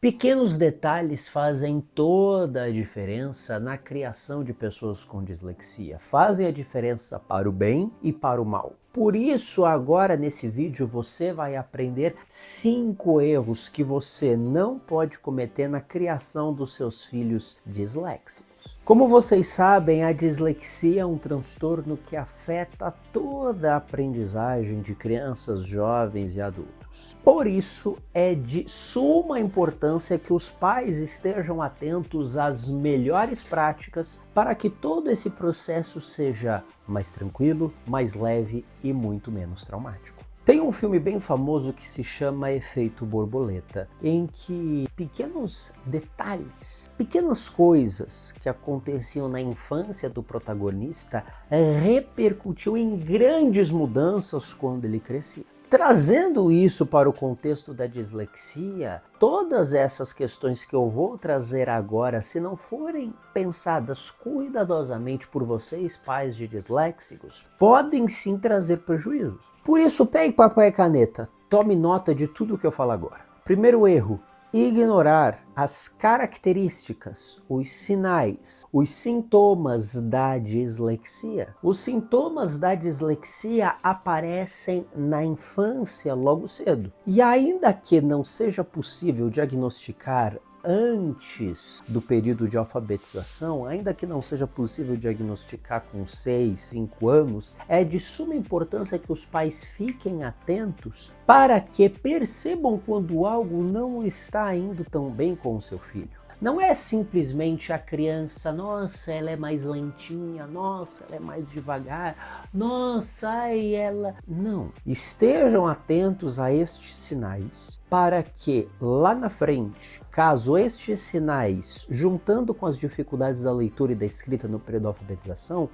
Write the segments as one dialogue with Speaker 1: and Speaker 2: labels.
Speaker 1: Pequenos detalhes fazem toda a diferença na criação de pessoas com dislexia. Fazem a diferença para o bem e para o mal. Por isso, agora nesse vídeo você vai aprender 5 erros que você não pode cometer na criação dos seus filhos disléxicos. Como vocês sabem, a dislexia é um transtorno que afeta toda a aprendizagem de crianças, jovens e adultos. Por isso, é de suma importância que os pais estejam atentos às melhores práticas para que todo esse processo seja mais tranquilo, mais leve e muito menos traumático. Tem um filme bem famoso que se chama Efeito Borboleta, em que pequenos detalhes, pequenas coisas que aconteciam na infância do protagonista repercutiu em grandes mudanças quando ele crescia. Trazendo isso para o contexto da dislexia, todas essas questões que eu vou trazer agora, se não forem pensadas cuidadosamente por vocês, pais de disléxicos, podem sim trazer prejuízos. Por isso, pegue papel e caneta, tome nota de tudo o que eu falo agora. Primeiro erro: ignorar as características, os sinais, os sintomas da dislexia. Os sintomas da dislexia aparecem na infância logo cedo. E ainda que não seja possível diagnosticar antes do período de alfabetização, ainda que não seja possível diagnosticar com 6, 5 anos, é de suma importância que os pais fiquem atentos para que percebam quando algo não está indo tão bem com o seu filho. Não é simplesmente a criança, nossa, ela é mais lentinha, nossa, ela é mais devagar, nossa, ai, ela... Não. Estejam atentos a estes sinais para que lá na frente, caso estes sinais, juntando com as dificuldades da leitura e da escrita no período da alfabetização,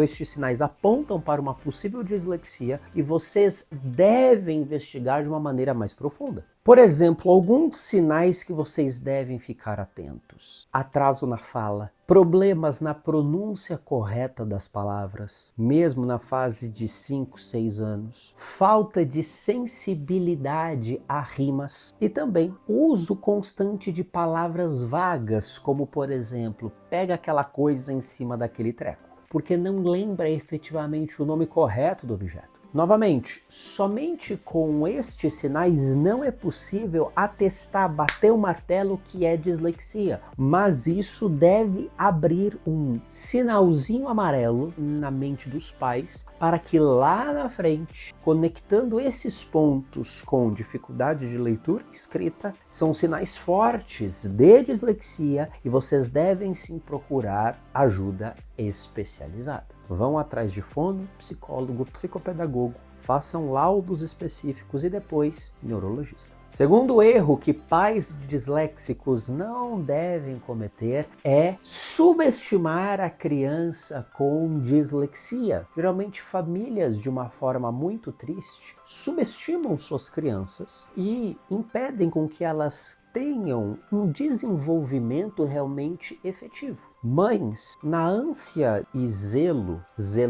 Speaker 1: estes sinais apontam para uma possível dislexia e vocês devem investigar de uma maneira mais profunda. Por exemplo, alguns sinais que vocês devem ficar atentos: atraso na fala, problemas na pronúncia correta das palavras, mesmo na fase de 5, 6 anos, falta de sensibilidade a rimas e também uso constante de palavras vagas, como por exemplo, pega aquela coisa em cima daquele treco, porque não lembra efetivamente o nome correto do objeto. Novamente, somente com estes sinais não é possível atestar, bater o martelo que é dislexia, mas isso deve abrir um sinalzinho amarelo na mente dos pais para que lá na frente, conectando esses pontos com dificuldade de leitura e escrita, são sinais fortes de dislexia e vocês devem sim procurar ajuda especializada. Vão atrás de fono, psicólogo, psicopedagogo, façam laudos específicos e depois neurologista. Segundo erro que pais de disléxicos não devem cometer é subestimar a criança com dislexia. Geralmente famílias, de uma forma muito triste, subestimam suas crianças e impedem com que elas tenham um desenvolvimento realmente efetivo. Mães, na ânsia e zelo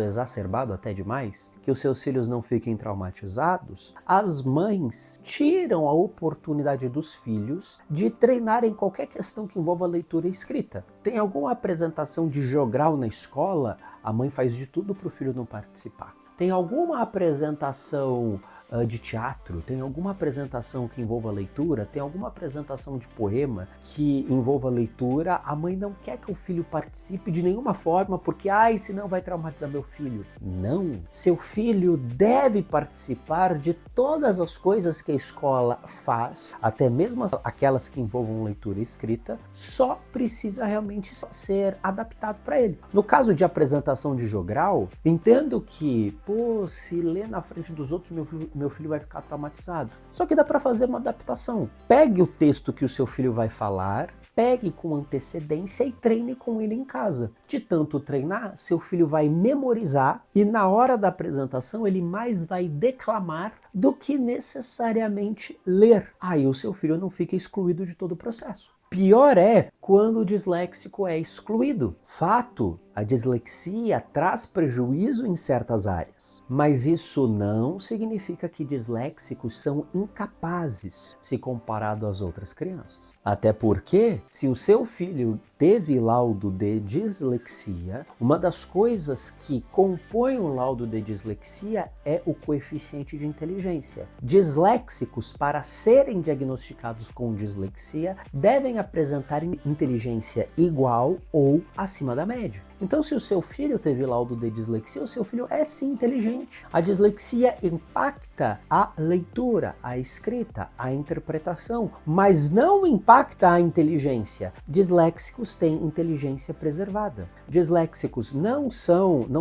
Speaker 1: exacerbado até demais, que os seus filhos não fiquem traumatizados, as mães tiram a oportunidade dos filhos de treinarem qualquer questão que envolva leitura e escrita. Tem alguma apresentação de jogral na escola, a mãe faz de tudo para o filho não participar. Tem alguma apresentação de teatro, tem alguma apresentação que envolva leitura, tem alguma apresentação de poema que envolva leitura, a mãe não quer que o filho participe de nenhuma forma, porque, senão vai traumatizar meu filho. Não! Seu filho deve participar de todas as coisas que a escola faz, até mesmo aquelas que envolvam leitura e escrita, só precisa realmente ser adaptado para ele. No caso de apresentação de jogral, entendo que, se ler na frente dos outros, meu filho vai ficar traumatizado. Só que dá para fazer uma adaptação. Pegue o texto que o seu filho vai falar, pegue com antecedência e treine com ele em casa. De tanto treinar, seu filho vai memorizar e na hora da apresentação ele mais vai declamar do que necessariamente ler. Aí o seu filho não fica excluído de todo o processo. Pior é quando o disléxico é excluído. Fato, a dislexia traz prejuízo em certas áreas, mas isso não significa que disléxicos são incapazes se comparado às outras crianças. Até porque, se o seu filho teve laudo de dislexia, uma das coisas que compõe o laudo de dislexia é o coeficiente de inteligência. Disléxicos, para serem diagnosticados com dislexia, devem apresentar inteligência igual ou acima da média. Então, se o seu filho teve laudo de dislexia, o seu filho é sim inteligente. A dislexia impacta a leitura, a escrita, a interpretação, mas não impacta a inteligência. Disléxicos têm inteligência preservada. Disléxicos não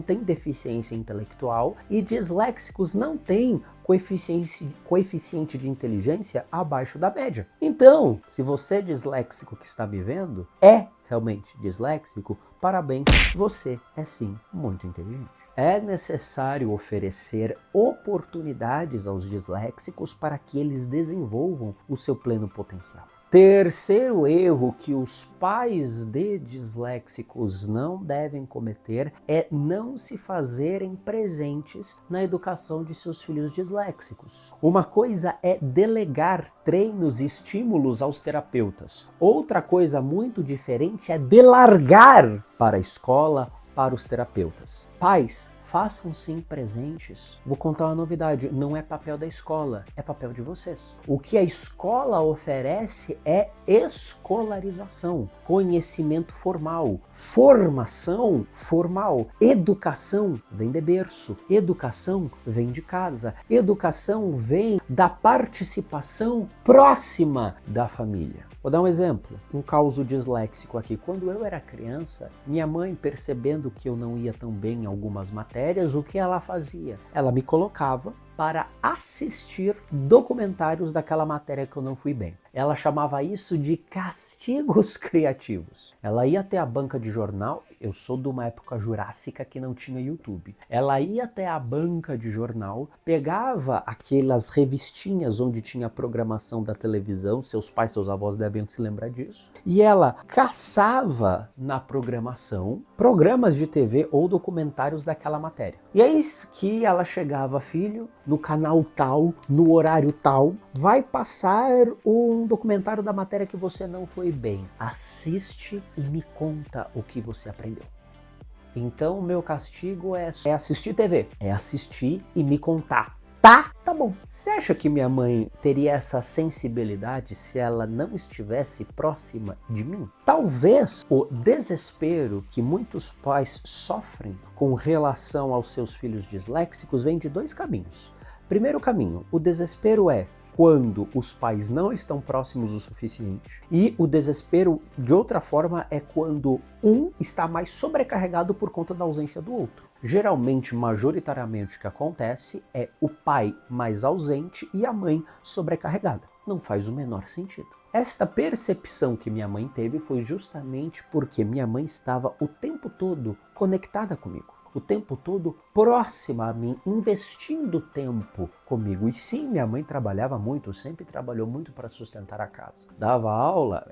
Speaker 1: têm deficiência intelectual e disléxicos não têm coeficiente de inteligência abaixo da média. Então, se você é disléxico que está me vendo, é realmente disléxico, parabéns, você é sim muito inteligente. É necessário oferecer oportunidades aos disléxicos para que eles desenvolvam o seu pleno potencial. Terceiro erro que os pais de disléxicos não devem cometer é não se fazerem presentes na educação de seus filhos disléxicos. Uma coisa é delegar treinos e estímulos aos terapeutas. Outra coisa muito diferente é delargar para a escola, para os terapeutas. Pais, façam sim presentes. Vou contar uma novidade, não é papel da escola, é papel de vocês. O que a escola oferece é escolarização, conhecimento formal, formação formal. Educação vem de berço, educação vem de casa, educação vem da participação próxima da família. Vou dar um exemplo, um caso disléxico aqui. Quando eu era criança, minha mãe, percebendo que eu não ia tão bem em algumas matérias, o que ela fazia? Ela me colocava para assistir documentários daquela matéria que eu não fui bem. Ela chamava isso de castigos criativos. Ela ia até a banca de jornal, eu sou de uma época jurássica que não tinha YouTube. Ela ia até a banca de jornal, pegava aquelas revistinhas onde tinha a programação da televisão, seus pais, seus avós devem se lembrar disso, e ela caçava na programação programas de TV ou documentários daquela matéria. E é isso que ela chegava, filho, no canal tal, no horário tal, vai passar um documentário da matéria que você não foi bem. Assiste e me conta o que você aprendeu. Então, o meu castigo é assistir TV. É assistir e me contar. Tá bom. Você acha que minha mãe teria essa sensibilidade se ela não estivesse próxima de mim? Talvez o desespero que muitos pais sofrem com relação aos seus filhos disléxicos vem de dois caminhos. Primeiro caminho, o desespero é quando os pais não estão próximos o suficiente. E o desespero, de outra forma, é quando um está mais sobrecarregado por conta da ausência do outro. Geralmente, majoritariamente, o que acontece é o pai mais ausente e a mãe sobrecarregada. Não faz o menor sentido. Esta percepção que minha mãe teve foi justamente porque minha mãe estava o tempo todo conectada comigo. O tempo todo próxima a mim, investindo tempo comigo. E sim, minha mãe trabalhava muito, sempre trabalhou muito para sustentar a casa. Dava aula,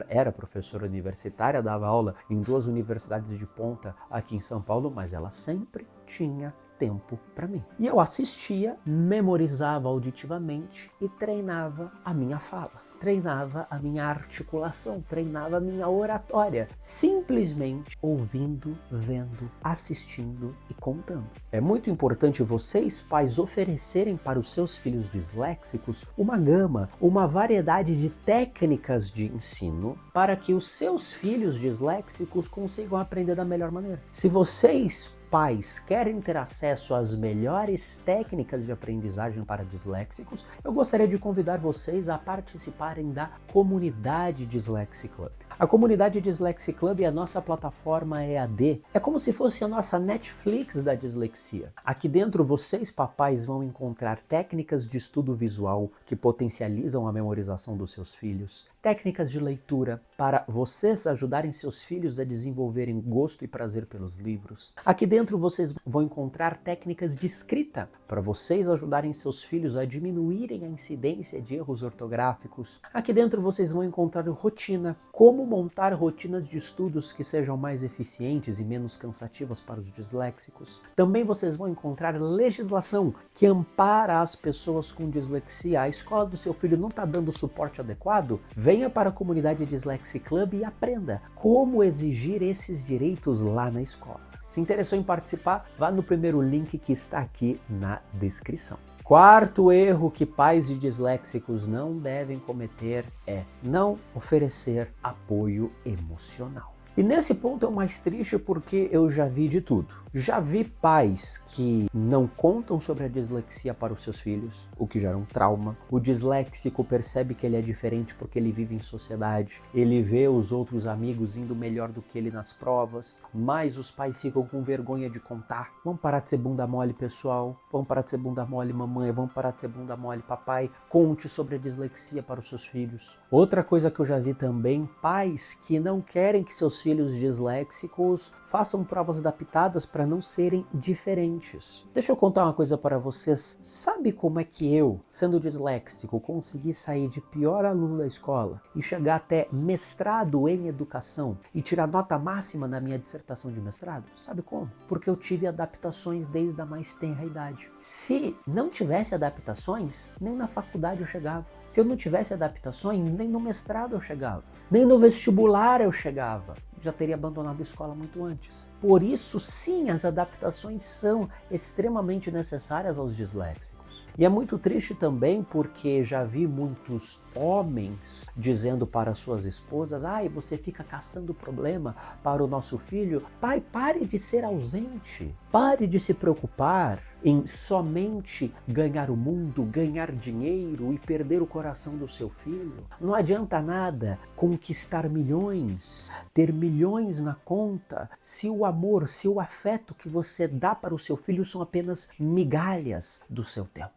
Speaker 1: era professora universitária, dava aula em 2 universidades de ponta aqui em São Paulo, mas ela sempre tinha tempo para mim. E eu assistia, memorizava auditivamente e treinava a minha fala. Treinava a minha articulação, treinava a minha oratória, simplesmente ouvindo, vendo, assistindo e contando. É muito importante vocês, pais, oferecerem para os seus filhos disléxicos uma gama, uma variedade de técnicas de ensino para que os seus filhos disléxicos consigam aprender da melhor maneira. Se vocês, pais, querem ter acesso às melhores técnicas de aprendizagem para disléxicos, eu gostaria de convidar vocês a participarem da comunidade Dislexic Club. A comunidade Dislexic Club é a nossa plataforma EAD. É como se fosse a nossa Netflix da dislexia. Aqui dentro vocês, papais, vão encontrar técnicas de estudo visual que potencializam a memorização dos seus filhos, técnicas de leitura para vocês ajudarem seus filhos a desenvolverem gosto e prazer pelos livros. Aqui dentro dentro vocês vão encontrar técnicas de escrita para vocês ajudarem seus filhos a diminuírem a incidência de erros ortográficos. Aqui dentro vocês vão encontrar rotina, como montar rotinas de estudos que sejam mais eficientes e menos cansativas para os disléxicos. Também vocês vão encontrar legislação que ampara as pessoas com dislexia. A escola do seu filho não está dando suporte adequado? Venha para a comunidade Dyslexic Club e aprenda como exigir esses direitos lá na escola. Se interessou em participar, vá no primeiro link que está aqui na descrição. Quarto erro que pais de disléxicos não devem cometer é não oferecer apoio emocional. E nesse ponto é o mais triste porque eu já vi de tudo. Já vi pais que não contam sobre a dislexia para os seus filhos, o que gera um trauma. O disléxico percebe que ele é diferente porque ele vive em sociedade. Ele vê os outros amigos indo melhor do que ele nas provas, mas os pais ficam com vergonha de contar. Vamos parar de ser bunda mole, pessoal. Vamos parar de ser bunda mole, mamãe. Vamos parar de ser bunda mole, papai. Conte sobre a dislexia para os seus filhos. Outra coisa que eu já vi também, pais que não querem que seus filhos disléxicos façam provas adaptadas para não serem diferentes. Deixa eu contar uma coisa para vocês. Sabe como é que eu, sendo disléxico, consegui sair de pior aluno da escola e chegar até mestrado em educação e tirar nota máxima na minha dissertação de mestrado? Sabe como? Porque eu tive adaptações desde a mais tenra idade. Se não tivesse adaptações, nem na faculdade eu chegava. Se eu não tivesse adaptações, nem no mestrado eu chegava. Nem no vestibular eu chegava. Já teria abandonado a escola muito antes. Por isso, sim, as adaptações são extremamente necessárias aos disléxicos. E é muito triste também porque já vi muitos homens dizendo para suas esposas: ai, você fica caçando problema para o nosso filho. Pai, pare de ser ausente. Pare de se preocupar em somente ganhar o mundo, ganhar dinheiro e perder o coração do seu filho. Não adianta nada conquistar milhões, ter milhões na conta, se o amor, se o afeto que você dá para o seu filho são apenas migalhas do seu tempo.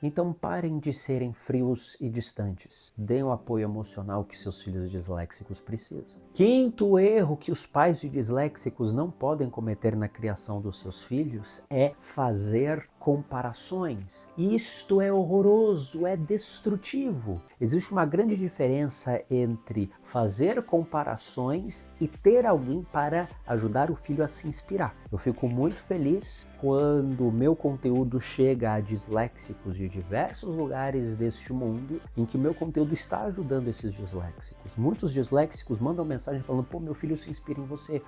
Speaker 1: Então parem de serem frios e distantes. Deem o apoio emocional que seus filhos disléxicos precisam. Quinto erro que os pais de disléxicos não podem cometer na criação dos seus filhos é fazer comparações. Isto é horroroso, é destrutivo. Existe uma grande diferença entre fazer comparações e ter alguém para ajudar o filho a se inspirar. Eu fico muito feliz quando o meu conteúdo chega a disléxicos de diversos lugares deste mundo, em que meu conteúdo está ajudando esses disléxicos. Muitos disléxicos mandam mensagem falando: pô, meu filho se inspira em você.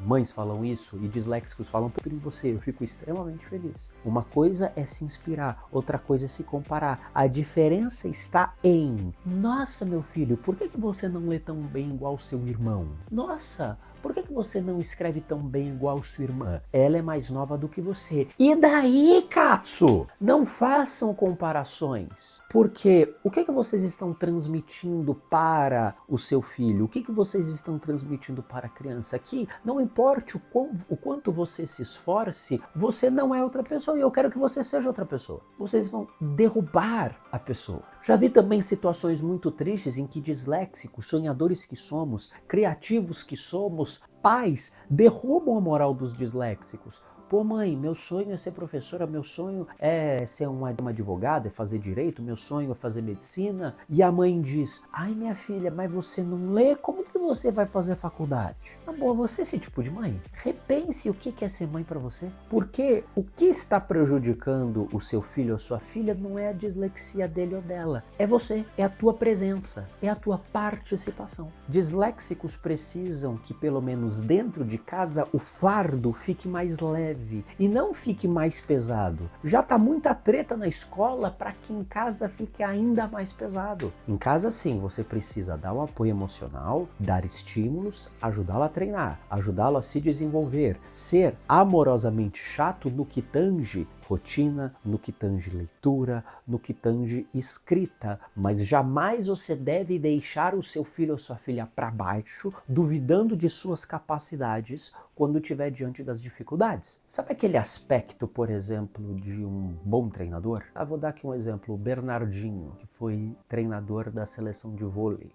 Speaker 1: Mães falam isso e disléxicos falam: pô, em você. Eu fico extremamente feliz. Uma coisa é se inspirar, outra coisa é se comparar. A diferença está em: nossa, meu filho, por que você não lê tão bem igual seu irmão? Nossa, por que você não escreve tão bem igual sua irmã? Ela é mais nova do que você. E daí, Katsu? Não façam comparações. Porque o que vocês estão transmitindo para o seu filho? O que vocês estão transmitindo para a criança? Que não importe o quanto você se esforce, você não é outra pessoa e eu quero que você seja outra pessoa. Vocês vão derrubar a pessoa. Já vi também situações muito tristes em que disléxicos, sonhadores que somos, criativos que somos, pais derrubam a moral dos disléxicos. Pô, mãe, meu sonho é ser professora, meu sonho é ser uma advogada, é fazer direito, meu sonho é fazer medicina. E a mãe diz: ai, minha filha, mas você não lê, como que você vai fazer faculdade? Na boa, você é esse tipo de mãe? Repense o que é ser mãe para você. Porque o que está prejudicando o seu filho ou sua filha não é a dislexia dele ou dela. É você, é a tua presença, é a tua participação. Disléxicos precisam que, pelo menos dentro de casa, o fardo fique mais leve e não fique mais pesado. Já tá muita treta na escola para que em casa fique ainda mais pesado. Em casa, sim, você precisa dar um apoio emocional, dar estímulos, ajudá-lo a treinar, ajudá-lo a se desenvolver, ser amorosamente chato no que tange rotina, no que tange leitura, no que tange escrita, mas jamais você deve deixar o seu filho ou sua filha para baixo, duvidando de suas capacidades quando estiver diante das dificuldades. Sabe aquele aspecto, por exemplo, de um bom treinador? Vou dar aqui um exemplo, o Bernardinho, que foi treinador da seleção de vôlei.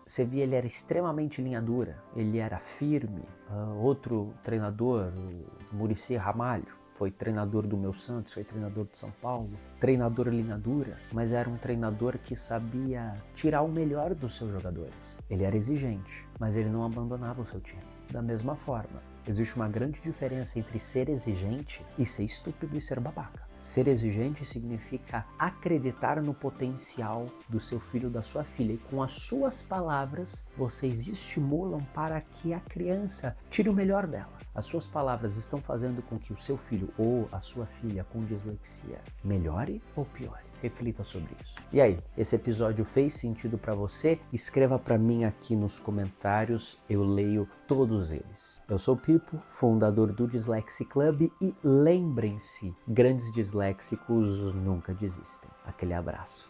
Speaker 1: você via ele era extremamente linha dura, ele era firme. Outro treinador, o Muricy Ramalho, foi treinador do meu Santos, foi treinador do São Paulo, treinador linha dura, mas era um treinador que sabia tirar o melhor dos seus jogadores. Ele era exigente, mas ele não abandonava o seu time. Da mesma forma, existe uma grande diferença entre ser exigente e ser estúpido e ser babaca. Ser exigente significa acreditar no potencial do seu filho ou da sua filha e com as suas palavras vocês estimulam para que a criança tire o melhor dela. As suas palavras estão fazendo com que o seu filho ou a sua filha com dislexia melhore ou piore? Reflita sobre isso. E aí, esse episódio fez sentido para você? Escreva para mim aqui nos comentários, eu leio todos eles. Eu sou o Pipo, fundador do Dislexia Club e lembrem-se, grandes disléxicos nunca desistem. Aquele abraço.